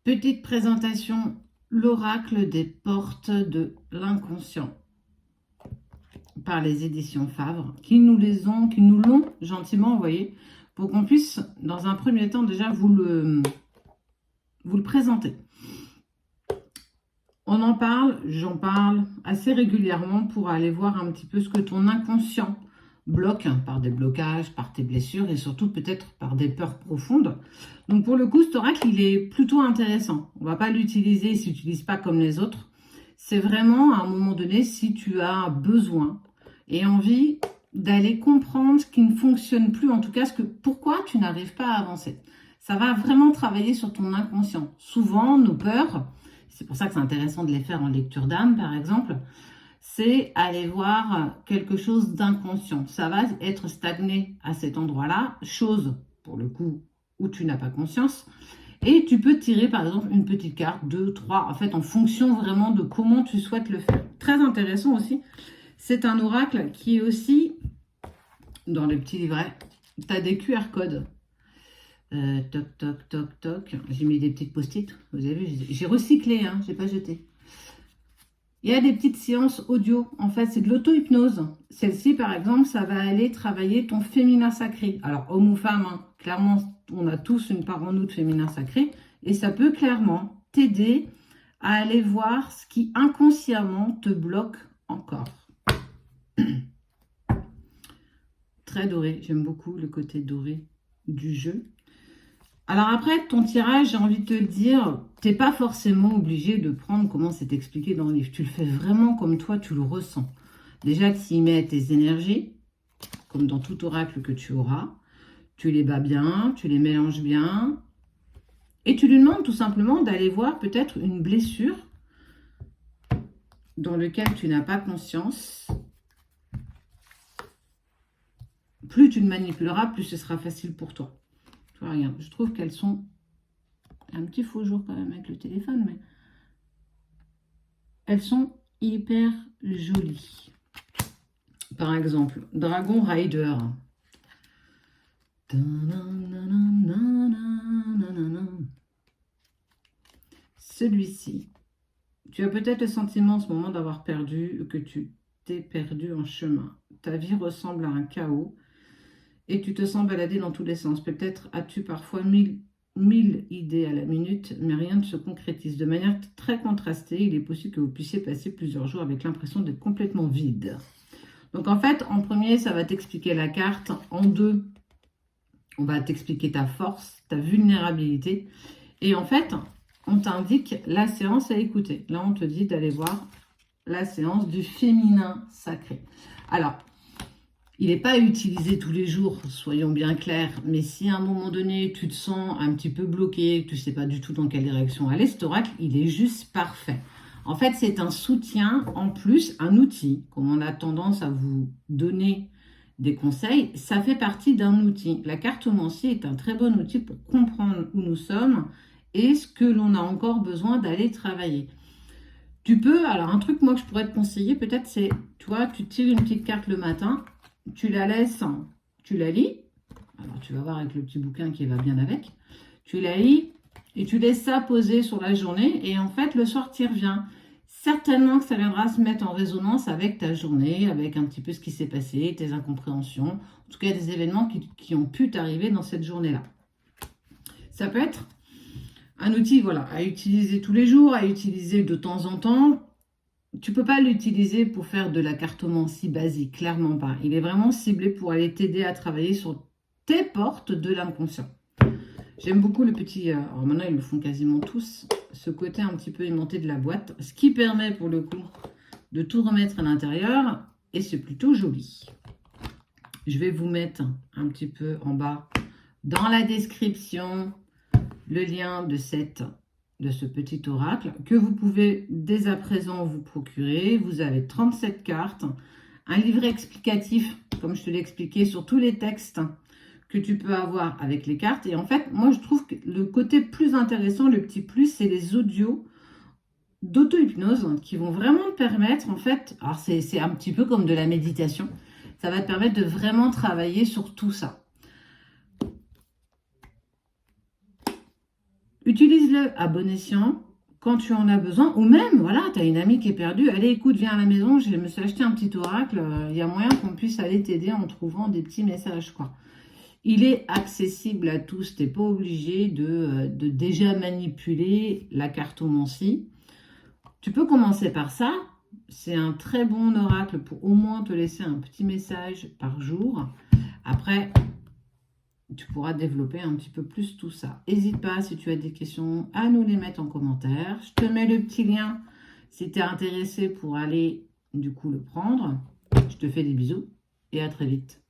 Petite présentation, l'oracle des portes de l'inconscient par les éditions Favre, qui nous l'ont gentiment envoyé pour qu'on puisse, dans un premier temps, déjà vous le présenter. On en parle, j'en parle assez régulièrement pour aller voir un petit peu ce que ton inconscient bloque, par des blocages, par tes blessures et surtout peut-être par des peurs profondes. Donc pour le coup, cet oracle, il est plutôt intéressant. On ne va pas l'utiliser si tu n'utilises pas comme les autres. C'est vraiment à un moment donné, si tu as besoin et envie d'aller comprendre ce qui ne fonctionne plus, en tout cas pourquoi tu n'arrives pas à avancer. Ça va vraiment travailler sur ton inconscient. Souvent, nos peurs, c'est pour ça que c'est intéressant de les faire en lecture d'âme, par exemple, c'est aller voir quelque chose d'inconscient. Ça va être stagné à cet endroit-là, chose, pour le coup, où tu n'as pas conscience. Et tu peux tirer, par exemple, une petite carte, 2, 3, en fait, en fonction vraiment de comment tu souhaites le faire. Très intéressant aussi. C'est un oracle qui est aussi, dans le petit livret, tu as des QR codes. Toc, toc, toc, toc. J'ai mis des petites post-it. Vous avez vu, j'ai recyclé, hein, je n'ai pas jeté. Il y a des petites séances audio. En fait, c'est de l'auto-hypnose. Celle-ci, par exemple, ça va aller travailler ton féminin sacré. Alors, homme ou femme, hein, clairement, on a tous une part en nous de féminin sacré. Et ça peut clairement t'aider à aller voir ce qui inconsciemment te bloque encore. Très doré. J'aime beaucoup le côté doré du jeu. Alors après, ton tirage, j'ai envie de te le dire, tu n'es pas forcément obligé de prendre comment c'est expliqué dans le livre. Tu le fais vraiment comme toi, tu le ressens. Déjà, tu y mets tes énergies, comme dans tout oracle que tu auras. Tu les bats bien, tu les mélanges bien. Et tu lui demandes tout simplement d'aller voir peut-être une blessure dans laquelle tu n'as pas conscience. Plus tu le manipuleras, plus ce sera facile pour toi. Regarde, je trouve qu'elles sont un petit faux jour quand même avec le téléphone, mais elles sont hyper jolies. Par exemple, Dragon Rider. Celui-ci, tu as peut-être le sentiment en ce moment d'avoir perdu, que tu t'es perdu en chemin. Ta vie ressemble à un chaos et tu te sens balader dans tous les sens. Peut-être as-tu parfois mille idées à la minute, mais rien ne se concrétise. De manière très contrastée, il est possible que vous puissiez passer plusieurs jours avec l'impression d'être complètement vide. Donc en fait, en premier, ça va t'expliquer la carte. En deux, on va t'expliquer ta force, ta vulnérabilité. Et en fait, on t'indique la séance à écouter. Là, on te dit d'aller voir la séance du féminin sacré. Alors, il n'est pas utilisé tous les jours, soyons bien clairs, mais si à un moment donné, tu te sens un petit peu bloqué, que tu ne sais pas du tout dans quelle direction aller, cet oracle, il est juste parfait. En fait, c'est un soutien, en plus, un outil, comme on a tendance à vous donner des conseils, ça fait partie d'un outil. La cartomancie est un très bon outil pour comprendre où nous sommes et ce que l'on a encore besoin d'aller travailler. Tu peux, alors un truc moi que je pourrais te conseiller, peut-être c'est, tu vois, tu tires une petite carte le matin, tu la laisses, tu la lis, alors tu vas voir avec le petit bouquin qui va bien avec, tu la lis et tu laisses ça poser sur la journée et en fait le soir tu y reviens. Certainement que ça viendra se mettre en résonance avec ta journée, avec un petit peu ce qui s'est passé, tes incompréhensions, en tout cas des événements qui ont pu t'arriver dans cette journée-là. Ça peut être un outil voilà, à utiliser tous les jours, à utiliser de temps en temps. Tu ne peux pas l'utiliser pour faire de la cartomancie basique, clairement pas. Il est vraiment ciblé pour aller t'aider à travailler sur tes portes de l'inconscient. J'aime beaucoup le petit, alors maintenant ils le font quasiment tous, ce côté un petit peu aimanté de la boîte, ce qui permet pour le coup de tout remettre à l'intérieur et c'est plutôt joli. Je vais vous mettre un petit peu en bas dans la description le lien de ce petit oracle que vous pouvez dès à présent vous procurer. Vous avez 37 cartes, un livret explicatif, comme je te l'ai expliqué, sur tous les textes que tu peux avoir avec les cartes. Et en fait, moi, je trouve que le côté plus intéressant, le petit plus, c'est les audios d'auto-hypnose qui vont vraiment te permettre, en fait, alors c'est un petit peu comme de la méditation, ça va te permettre de vraiment travailler sur tout ça. Utilise-le à bon escient quand tu en as besoin. Ou même, voilà, tu as une amie qui est perdue. Allez, écoute, viens à la maison, je me suis acheté un petit oracle. Il y a moyen qu'on puisse aller t'aider en trouvant des petits messages, quoi. Il est accessible à tous. Tu n'es pas obligé de déjà manipuler la cartomancie. Tu peux commencer par ça. C'est un très bon oracle pour au moins te laisser un petit message par jour. Après, tu pourras développer un petit peu plus tout ça. N'hésite pas, si tu as des questions, à nous les mettre en commentaire. Je te mets le petit lien si tu es intéressé pour aller du coup le prendre. Je te fais des bisous et à très vite.